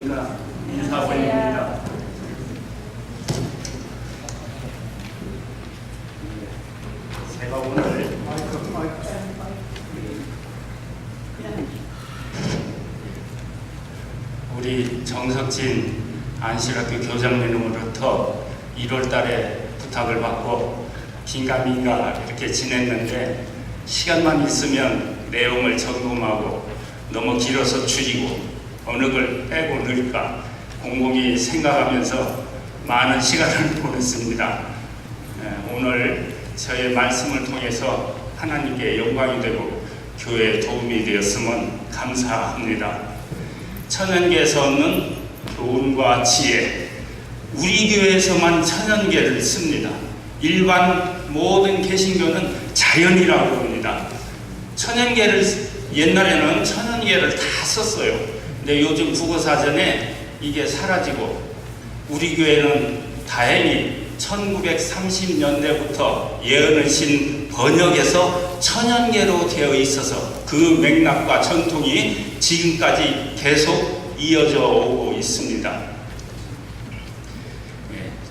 인사 올립니다. 제가 오늘 우리 정석진 안실학교 교장님으로부터 1월 달에 부탁을 받고 긴가민가 이렇게 지냈는데, 시간만 있으면 내용을 점검하고 너무 길어서 줄이고 어느 걸 빼고 넣을까 곰곰이 생각하면서 많은 시간을 보냈습니다. 오늘 저의 말씀을 통해서 하나님께 영광이 되고 교회에 도움이 되었으면 감사합니다. 천연계에서 얻는 교훈과 지혜, 우리 교회에서만 천연계를 씁니다. 일반 모든 개신교는 자연이라고 합니다. 천연계를 옛날에는 천연계를 다 썼어요. 근데 요즘 국어사전에 이게 사라지고, 우리 교회는 다행히 1930년대부터 예언의 번역에서 천연계로 되어 있어서 그 맥락과 전통이 지금까지 계속 이어져 오고 있습니다.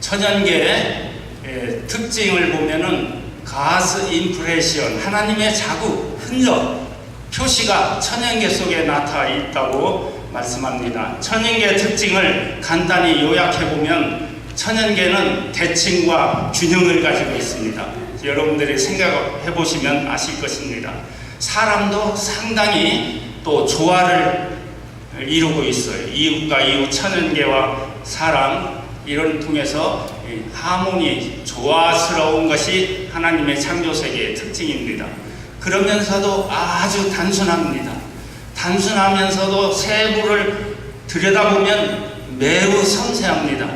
천연계의 특징을 보면은 가스 임프레션, 하나님의 자국, 흔적, 표시가 천연계 속에 나타나 있다고 말씀합니다. 천연계의 특징을 간단히 요약해보면 천연계는 대칭과 균형을 가지고 있습니다. 여러분들이 생각해보시면 아실 것입니다. 사람도 상당히 또 조화를 이루고 있어요. 이웃과 이웃, 천연계와 사람, 이런 통해서 하모니, 조화스러운 것이 하나님의 창조세계의 특징입니다. 그러면서도 아주 단순합니다. 단순하면서도 세부를 들여다보면 매우 섬세합니다.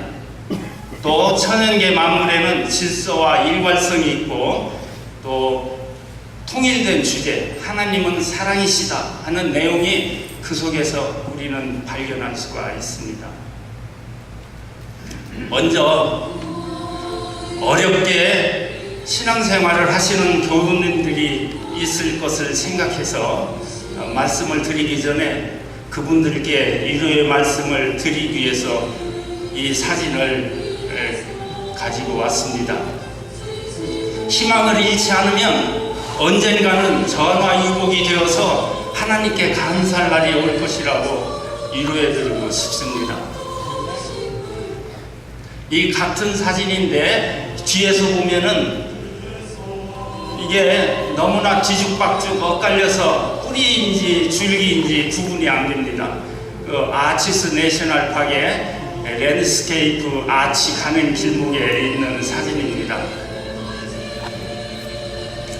또 천연계 만물에는 질서와 일관성이 있고, 또 통일된 주제, 하나님은 사랑이시다 하는 내용이 그 속에서 우리는 발견할 수가 있습니다. 먼저 어렵게 신앙생활을 하시는 교우님들이 있을 것을 생각해서 말씀을 드리기 전에 그분들께 위로의 말씀을 드리기 위해서 이 사진을 가지고 왔습니다. 희망을 잃지 않으면 언젠가는 전화위복이 되어서 하나님께 감사할 날이 올 것이라고 위로해드리고 싶습니다. 이 같은 사진인데 뒤에서 보면은 이게 너무나 뒤죽박죽 엇갈려서 뿌리인지 줄기인지 구분이 안 됩니다. 아치스 내셔널 파크의 랜드스케이프 아치 가는 길목에 있는 사진입니다.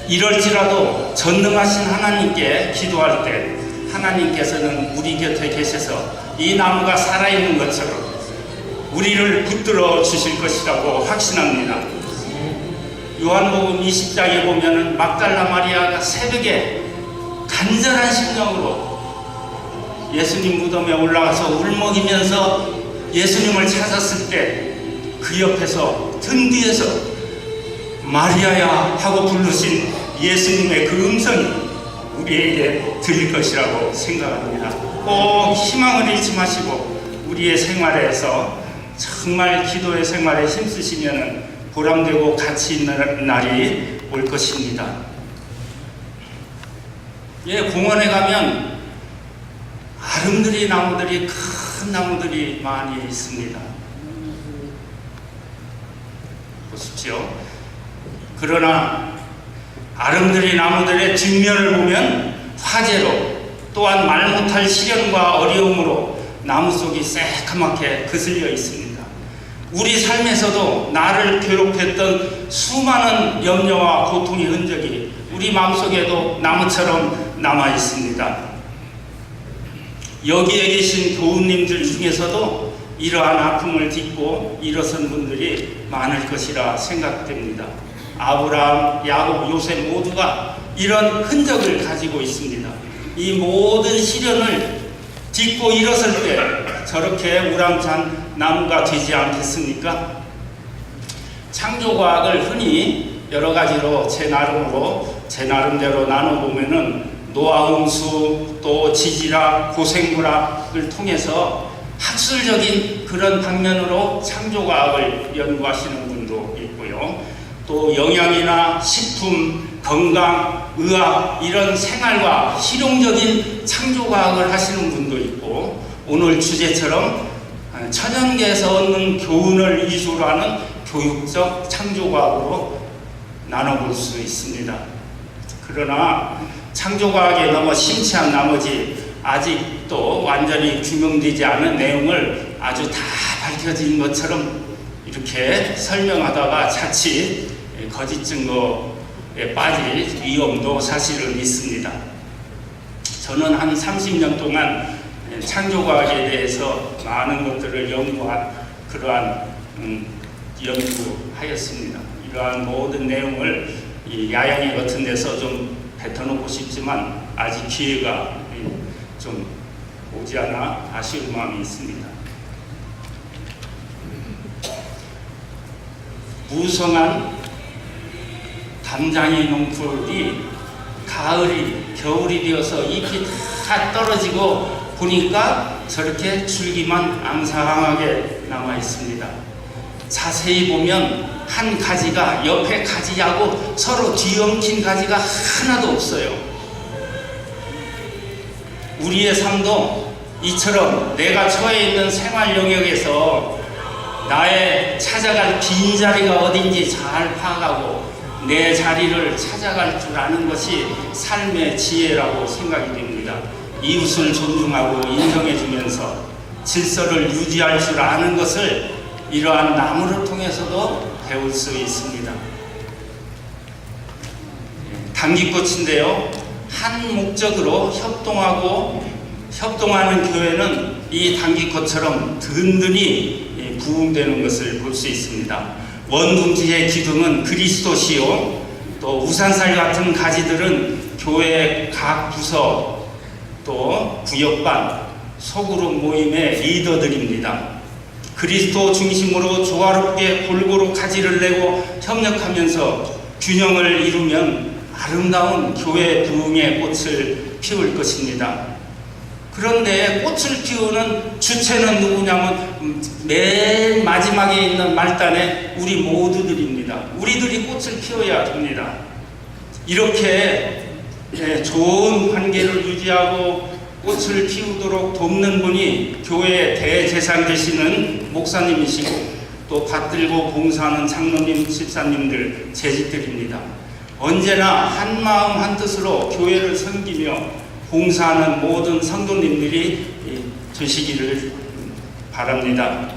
이럴지라도 전능하신 하나님께 기도할 때 하나님께서는 우리 곁에 계셔서 이 나무가 살아있는 것처럼 우리를 붙들어 주실 것이라고 확신합니다. 요한복음 20장에 보면은 막달라 마리아가 새벽에 간절한 심정으로 예수님 무덤에 올라가서 울먹이면서 예수님을 찾았을 때 그 옆에서 등 뒤에서 마리아야 하고 부르신 예수님의 그 음성이 우리에게 들릴 것이라고 생각합니다. 꼭 희망을 잃지 마시고 우리의 생활에서 정말 기도의 생활에 힘쓰시면 보람되고 가치 있는 날이 올 것입니다. 공원에 가면 아름드리 나무들이, 큰 나무들이 많이 있습니다. 보십시오. 그러나 아름드리 나무들의 뒷면을 보면 화재로, 또한 말 못할 시련과 어려움으로 나무 속이 새카맣게 그슬려 있습니다. 우리 삶에서도 나를 괴롭혔던 수많은 염려와 고통의 흔적이 우리 마음속에도 나무처럼 남아 있습니다. 여기에 계신 교우님들 중에서도 이러한 아픔을 딛고 일어선 분들이 많을 것이라 생각됩니다. 아브라함, 야곱, 요셉 모두가 이런 흔적을 가지고 있습니다. 이 모든 시련을 딛고 일어설 때 저렇게 우람찬 나무가 되지 않겠습니까? 창조과학을 흔히 여러 가지로 제 나름대로 나눠보면은 노아홍수, 또 지질학, 고생물학을 통해서 학술적인 그런 방면으로 창조과학을 연구하시는 분도 있고요. 또 영양이나 식품, 건강, 의학 이런 생활과 실용적인 창조과학을 하시는 분도 있고, 오늘 주제처럼 천연계에서 얻는 교훈을 위주로 하는 교육적 창조과학으로 나눠볼 수 있습니다. 그러나 창조과학에 너무 심취한 나머지 아직도 완전히 규명되지 않은 내용을 아주 다 밝혀진 것처럼 이렇게 설명하다가 자칫 거짓 증거에 빠질 위험도 사실은 있습니다. 저는 한 30년 동안 창조과학에 대해서 많은 것들을 연구한 그러한 연구하였습니다. 이러한 모든 내용을 이 야양회 같은 데서 좀 뱉어놓고 싶지만 아직 기회가 좀 오지 않아 아쉬운 마음이 있습니다. 무성한 담장의 농풀이 가을이 겨울이 되어서 잎이 다 떨어지고 보니까 저렇게 줄기만 앙상하게 남아 있습니다. 자세히 보면 한 가지가 옆에 가지하고 서로 뒤엉킨 가지가 하나도 없어요. 우리의 삶도 이처럼 내가 처해 있는 생활 영역에서 나의 찾아갈 빈자리가 어딘지 잘 파악하고 내 자리를 찾아갈 줄 아는 것이 삶의 지혜라고 생각이 됩니다. 이웃을 존중하고 인정해주면서 질서를 유지할 줄 아는 것을 이러한 나무를 통해서도 배울 수 있습니다. 단기꽃인데요, 한 목적으로 협동하는 교회는 이 단기꽃처럼 든든히 부흥되는 것을 볼 수 있습니다. 원둥지의 기둥은 그리스도시요, 또 우산살 같은 가지들은 교회 각 부서 또 구역반 소그룹 모임의 리더들입니다. 그리스도 중심으로 조화롭게 골고루 가지를 내고 협력하면서 균형을 이루면 아름다운 교회 부흥의 꽃을 피울 것입니다. 그런데 꽃을 피우는 주체는 누구냐면 맨 마지막에 있는 말단에 우리 모두들입니다. 우리들이 꽃을 피워야 됩니다. 이렇게 좋은 관계를 유지하고 꽃을 피우도록 돕는 분이 교회의 대제사장 되시는 목사님이시고 또 받들고 봉사하는 장로님, 집사님들, 재직들입니다. 언제나 한 마음 한 뜻으로 교회를 섬기며 봉사하는 모든 성도님들이 되시기를 바랍니다.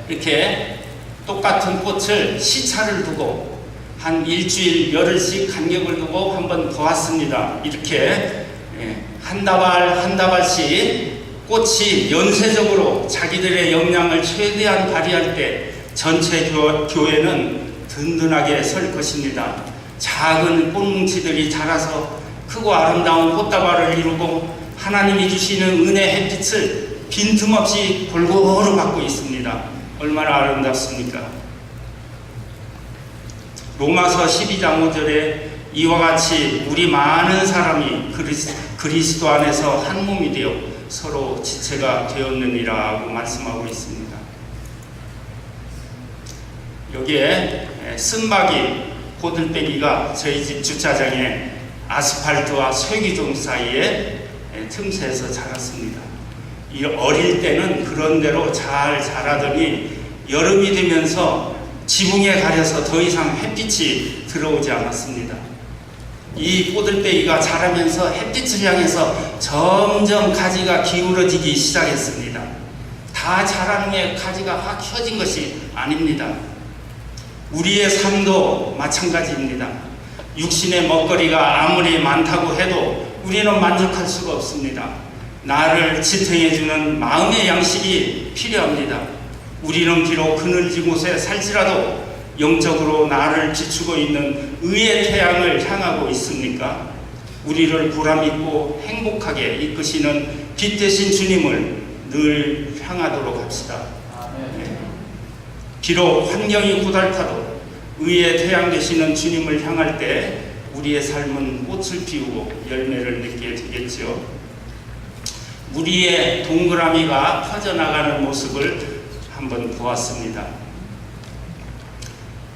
이렇게 똑같은 꽃을 시차를 두고 한 일주일, 열흘씩 간격을 두고 한번 보았습니다. 이렇게 한 다발 한 다발씩 꽃이 연쇄적으로 자기들의 역량을 최대한 발휘할 때 전체 교회는 든든하게 설 것입니다. 작은 꽃뭉치들이 자라서 크고 아름다운 꽃다발을 이루고 하나님이 주시는 은혜 햇빛을 빈틈없이 골고루 받고 있습니다. 얼마나 아름답습니까? 로마서 12장 5절에 이와 같이 우리 많은 사람이 그리스도 안에서 한 몸이 되어 서로 지체가 되었느니라 하고 말씀하고 있습니다. 여기에 쓴바귀 고들빼기가 저희 집 주차장에 아스팔트와 쇠기종 사이에 틈새에서 자랐습니다. 이 어릴 때는 그런 대로 잘 자라더니 여름이 되면서 지붕에 가려서 더 이상 햇빛이 들어오지 않았습니다. 이 꼬들빼기가 자라면서 햇빛을 향해서 점점 가지가 기울어지기 시작했습니다. 다 자란 후에 가지가 확 펴진 것이 아닙니다. 우리의 삶도 마찬가지입니다. 육신의 먹거리가 아무리 많다고 해도 우리는 만족할 수가 없습니다. 나를 지탱해주는 마음의 양식이 필요합니다. 우리는 비록 그늘진 곳에 살지라도 영적으로 나를 비추고 있는 의의 태양을 향하고 있습니까? 우리를 보람있고 행복하게 이끄시는 빛 대신 주님을 늘 향하도록 합시다. 네. 비록 환경이 고달파도 의의 태양 되시는 주님을 향할 때 우리의 삶은 꽃을 피우고 열매를 맺게 되겠죠. 우리의 동그라미가 퍼져나가는 모습을 한번 보았습니다.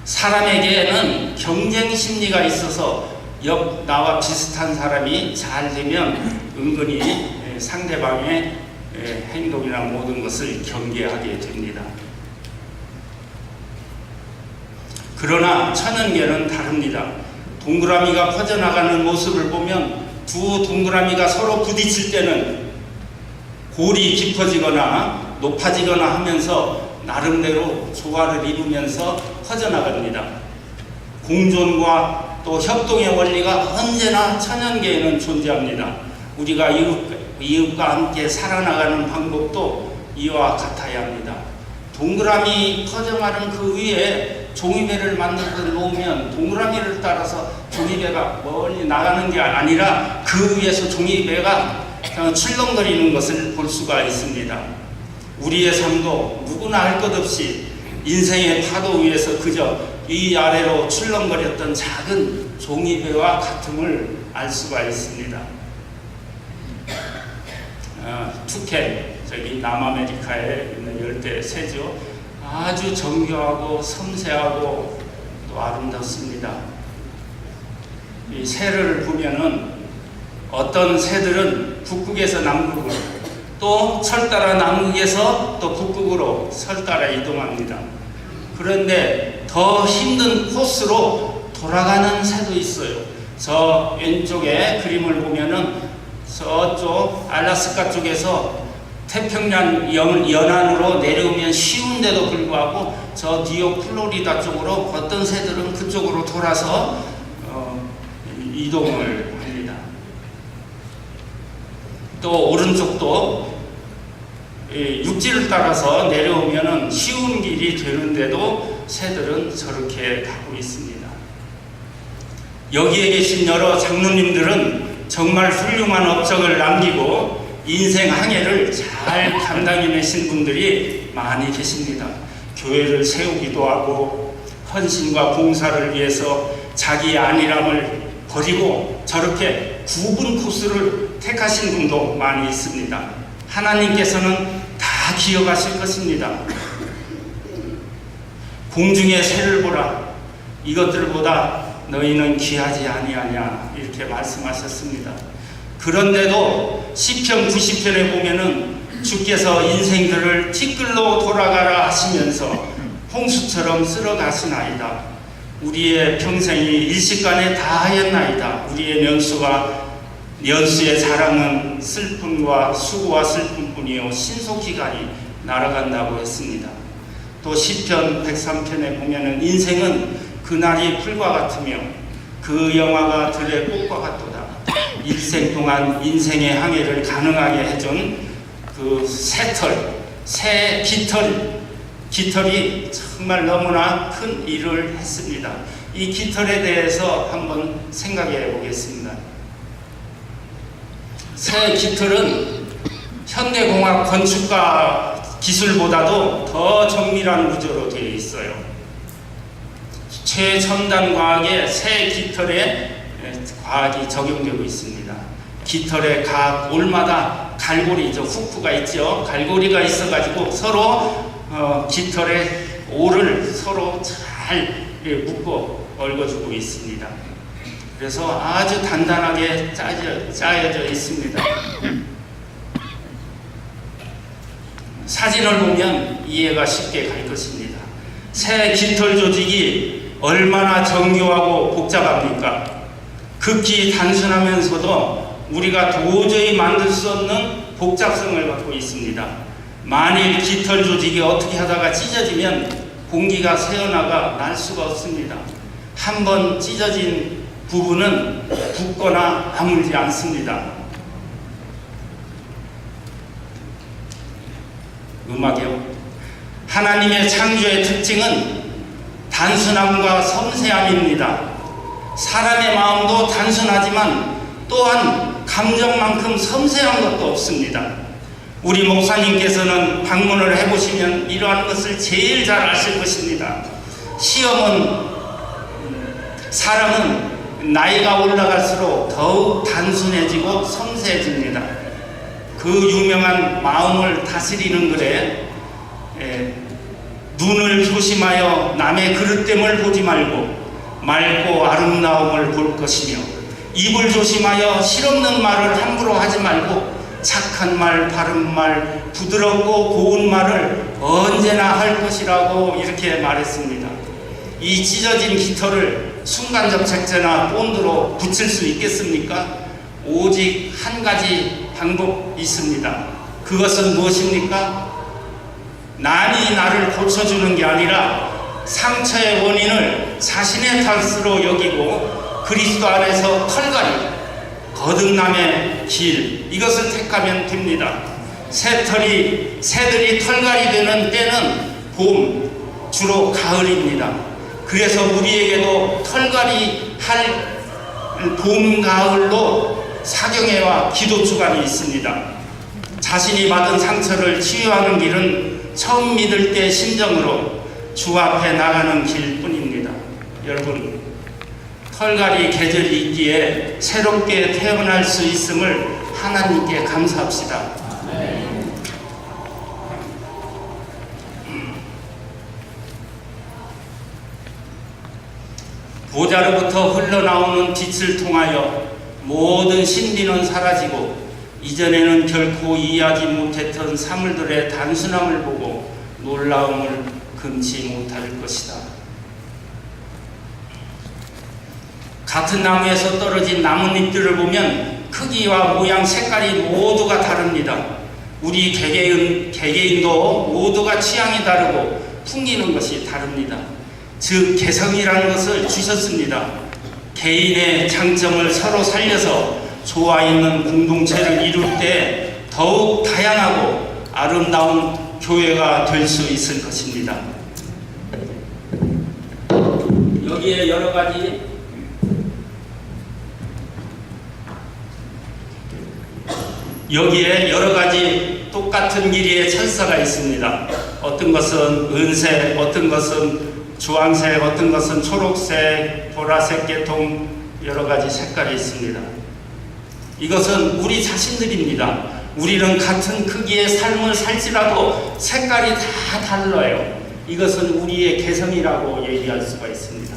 사람에게는 경쟁 심리가 있어서 나와 비슷한 사람이 잘 되면 은근히 상대방의 행동이나 모든 것을 경계하게 됩니다. 그러나 천연계는 다릅니다. 동그라미가 퍼져나가는 모습을 보면 두 동그라미가 서로 부딪힐 때는 골이 깊어지거나 높아지거나 하면서 나름대로 조화를 이루면서 퍼져나갑니다. 공존과 또 협동의 원리가 언제나 천연계에는 존재합니다. 우리가 이웃과 함께 살아나가는 방법도 이와 같아야 합니다. 동그라미 퍼져나가는 그 위에 종이배를 만들어 놓으면 동그라미를 따라서 종이배가 멀리 나가는 게 아니라 그 위에서 종이배가 출렁거리는 것을 볼 수가 있습니다. 우리의 삶도 누구나 할 것 없이 인생의 파도 위에서 그저 위아래로 출렁거렸던 작은 종이배와 같음을 알 수가 있습니다. 투켄, 저기 남아메리카에 있는 열대 새죠. 아주 정교하고 섬세하고 또 아름답습니다. 이 새를 보면은 어떤 새들은 북극에서 남극으로, 또 철따라 남극에서 또 북극으로 철따라 이동합니다. 그런데 더 힘든 코스로 돌아가는 새도 있어요. 저 왼쪽에 그림을 보면은 저쪽 알라스카 쪽에서 태평양 연안으로 내려오면 쉬운데도 불구하고 저 뉴욕 플로리다 쪽으로 어떤 새들은 그쪽으로 돌아서 이동을 합니다. 또 오른쪽도 육지를 따라서 내려오면 쉬운 길이 되는데도 새들은 저렇게 가고 있습니다. 여기에 계신 여러 장로님들은 정말 훌륭한 업적을 남기고 인생 항해를 잘 감당해내신 분들이 많이 계십니다. 교회를 세우기도 하고 헌신과 봉사를 위해서 자기 안일함을 버리고 저렇게 굽은 코스를 택하신 분도 많이 있습니다. 하나님께서는 다 기억하실 것입니다. 공중의 새를 보라, 이것들보다 너희는 귀하지 아니하냐, 이렇게 말씀하셨습니다. 그런데도 시편 90편에 보면은 주께서 인생들을 티끌로 돌아가라 하시면서 홍수처럼 쓸어가시나이다. 우리의 평생이 일시간에 다하였나이다. 우리의 연수의 자랑은 슬픔과 수고와 슬픔뿐이요 신속히 가니 날아간다고 했습니다. 또 시편 103편에 보면은 인생은 그날이 풀과 같으며 그 영화가 들의 꽃과 같도다. 일생 동안 인생의 항해를 가능하게 해준 그 새 깃털이 정말 너무나 큰 일을 했습니다. 이 깃털에 대해서 한번 생각해 보겠습니다. 새 깃털은 현대공학 건축가 기술보다도 더 정밀한 구조로 되어 있어요. 최첨단 과학에 새 깃털에 과학이 적용되고 있습니다. 깃털의 각 올마다 갈고리죠. 후크가 있죠. 갈고리가 있어가지고 서로 깃털의 올을 서로 잘 묶어 얽어주고 있습니다. 그래서 아주 단단하게 짜여져 있습니다. 사진을 보면 이해가 쉽게 갈 것입니다. 새 깃털 조직이 얼마나 정교하고 복잡합니까? 극히 단순하면서도 우리가 도저히 만들 수 없는 복잡성을 갖고 있습니다. 만일 깃털 조직이 어떻게 하다가 찢어지면 공기가 새어나가 날 수가 없습니다. 한번 찢어진 부분은 붓거나 아물지 않습니다. 음악이요. 하나님의 창조의 특징은 단순함과 섬세함입니다. 사람의 마음도 단순하지만 또한 감정만큼 섬세한 것도 없습니다. 우리 목사님께서는 방문을 해보시면 이러한 것을 제일 잘 아실 것입니다. 사람은 나이가 올라갈수록 더욱 단순해지고 섬세해집니다. 그 그 유명한 마음을 다스리는 글에 눈을 조심하여 남의 그릇됨을 보지 말고 맑고 아름다움을 볼 것이며 입을 조심하여 실없는 말을 함부로 하지 말고 착한 말, 바른 말, 부드럽고 고운 말을 언제나 할 것이라고 이렇게 말했습니다. 이 찢어진 깃털을 순간적 책제나 본드로 붙일 수 있겠습니까? 오직 한 가지 방법이 있습니다. 그것은 무엇입니까? 남이 나를 고쳐주는 게 아니라 상처의 원인을 자신의 탓으로 여기고 그리스도 안에서 털갈이, 거듭남의 길, 이것을 택하면 됩니다. 새들이 털갈이 되는 때는 봄, 주로 가을입니다. 그래서 우리에게도 털갈이 할 봄, 가을로 사경회와 기도 주간이 있습니다. 자신이 받은 상처를 치유하는 길은 처음 믿을 때 심정으로 주 앞에 나가는 길뿐입니다. 여러분, 털갈이 계절이 있기에 새롭게 태어날 수 있음을 하나님께 감사합시다. 보좌로부터 흘러나오는 빛을 통하여 모든 신비는 사라지고 이전에는 결코 이해하지 못했던 사물들의 단순함을 보고 놀라움을 금치 못할 것이다. 같은 나무에서 떨어진 나뭇잎들을 보면 크기와 모양, 색깔이 모두가 다릅니다. 우리 개개인도 모두가 취향이 다르고 풍기는 것이 다릅니다. 즉 개성이라는 것을 주셨습니다. 개인의 장점을 서로 살려서 조화 있는 공동체를 이룰 때 더욱 다양하고 아름다운 교회가 될 수 있을 것입니다. 여기에 여러 가지 똑같은 길이의 철사가 있습니다. 어떤 것은 은색, 어떤 것은 주황색, 어떤 것은 초록색, 보라색 계통 여러 가지 색깔이 있습니다. 이것은 우리 자신들입니다. 우리는 같은 크기의 삶을 살지라도 색깔이 다 달라요. 이것은 우리의 개성이라고 얘기할 수가 있습니다.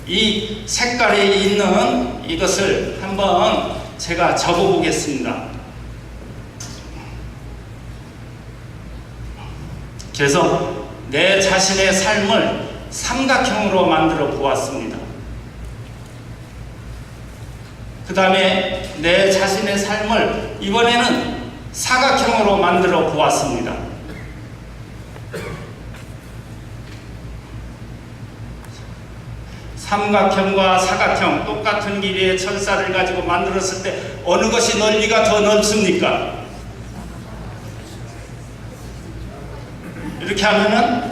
이 색깔에 있는 이것을 한번 제가 적어 보겠습니다. 그래서 내 자신의 삶을 삼각형으로 만들어 보았습니다. 그 다음에 내 자신의 삶을 이번에는 사각형으로 만들어 보았습니다. 삼각형과 사각형, 똑같은 길이의 철사를 가지고 만들었을 때 어느 것이 넓이가 더 넓습니까? 이렇게 하면은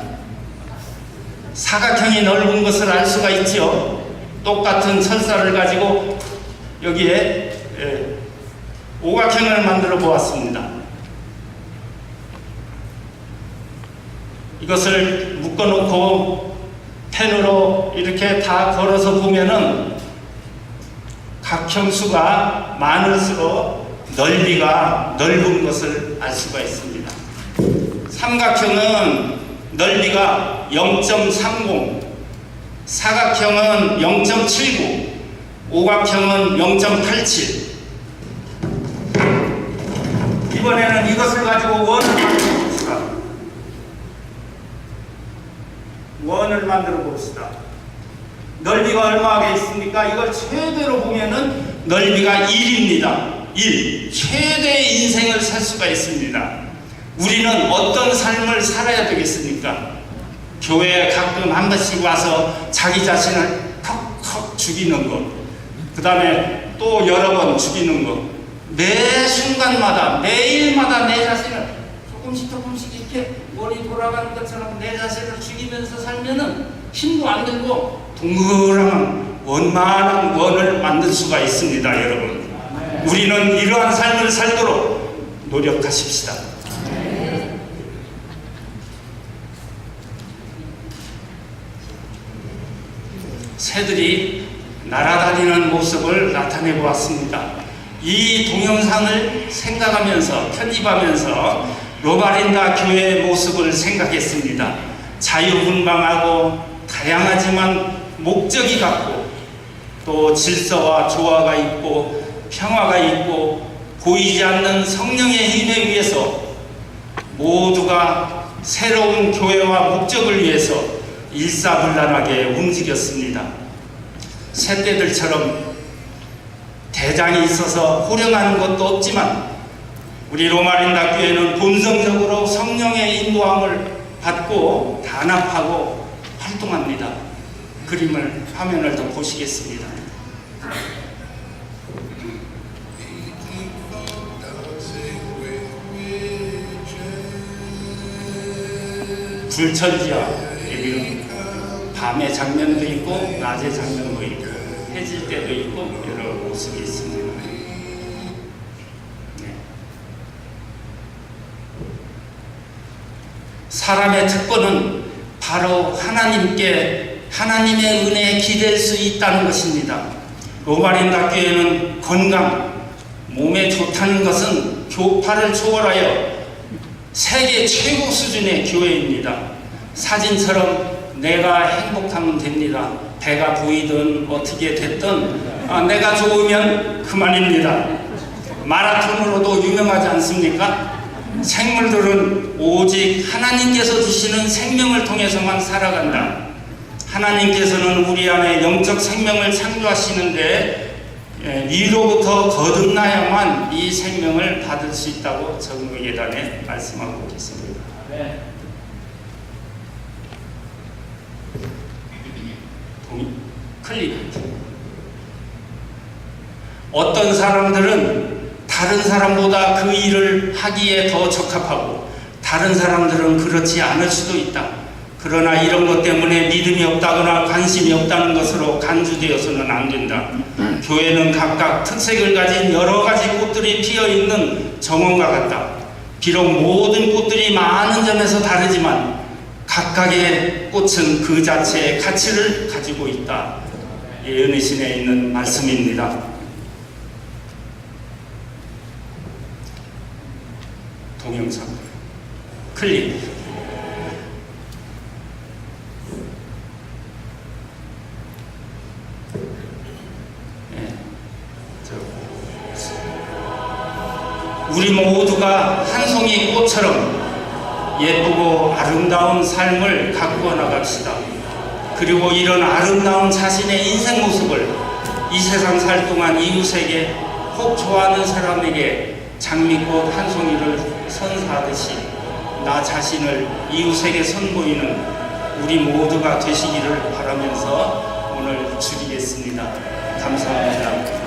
사각형이 넓은 것을 알 수가 있죠. 똑같은 철사를 가지고 여기에 오각형을 만들어 보았습니다. 이것을 묶어놓고 펜으로 이렇게 다 걸어서 보면은 각형수가 많을수록 넓이가 넓은 것을 알 수가 있습니다. 삼각형은 넓이가 0.30, 사각형은 0.79, 오각형은 0.87. 이번에는 이것을 가지고 원을 만들어 봅시다. 원을 만들어 봅시다. 넓이가 얼마나 있습니까? 이걸 최대로 보면은 넓이가 1입니다. 1. 최대의 인생을 살 수가 있습니다. 우리는 어떤 삶을 살아야 되겠습니까? 교회에 가끔 한 번씩 와서 자기 자신을 턱턱 죽이는 것, 그 다음에 또 여러 번 죽이는 것, 매 순간마다 매일마다 내 자신을 조금씩 이렇게 원이 돌아가는 것처럼 내 자신을 죽이면서 살면은 힘도 안 들고 동그란 원만한 원을 만들 수가 있습니다. 여러분, 우리는 이러한 삶을 살도록 노력하십시다. 새들이 날아다니는 모습을 나타내 보았습니다. 이 동영상을 생각하면서 편집하면서 로마린다 교회의 모습을 생각했습니다. 자유분방하고 다양하지만 목적이 같고 또 질서와 조화가 있고 평화가 있고 보이지 않는 성령의 힘에 의해서 모두가 새로운 교회와 목적을 위해서 일사불란하게 움직였습니다. 새떼들처럼 대장이 있어서 호령하는 것도 없지만 우리 로마린다 교회는 본성적으로 성령의 인도함을 받고 단합하고 활동합니다. 그림을 화면을 더 보시겠습니다. 불천지야. 여기는 밤의 장면도 있고 낮의 장면도 있고 해질 때도 있고 여러 모습이 있습니다. 네. 사람의 특권은 바로 하나님의 은혜에 기댈 수 있다는 것입니다. 로마린다 교회는 건강, 몸에 좋다는 것은 교파를 초월하여 세계 최고 수준의 교회입니다. 사진처럼 내가 행복하면 됩니다. 배가 보이든 어떻게 됐든 내가 좋으면 그만입니다. 마라톤으로도 유명하지 않습니까? 생물들은 오직 하나님께서 주시는 생명을 통해서만 살아간다. 하나님께서는 우리 안에 영적 생명을 창조하시는데 위로부터 거듭나야만 이 생명을 받을 수 있다고 정의예단에 말씀하고 계십니다. 네. 클릭. 어떤 사람들은 다른 사람보다 그 일을 하기에 더 적합하고 다른 사람들은 그렇지 않을 수도 있다. 그러나 이런 것 때문에 믿음이 없다거나 관심이 없다는 것으로 간주되어서는 안 된다. 교회는 각각 특색을 가진 여러 가지 꽃들이 피어있는 정원과 같다. 비록 모든 꽃들이 많은 점에서 다르지만 각각의 꽃은 그 자체의 가치를 가지고 있다. 예언의신에 있는 말씀입니다. 동영상 클릭. 우리 모두가 한 송이 꽃처럼 예쁘고 아름다운 삶을 가꾸어 나갑시다. 그리고 이런 아름다운 자신의 인생 모습을 이 세상 살 동안 이웃에게 혹 좋아하는 사람에게 장미꽃 한 송이를 선사하듯이 나 자신을 이웃에게 선보이는 우리 모두가 되시기를 바라면서 오늘 줄이겠습니다. 감사합니다.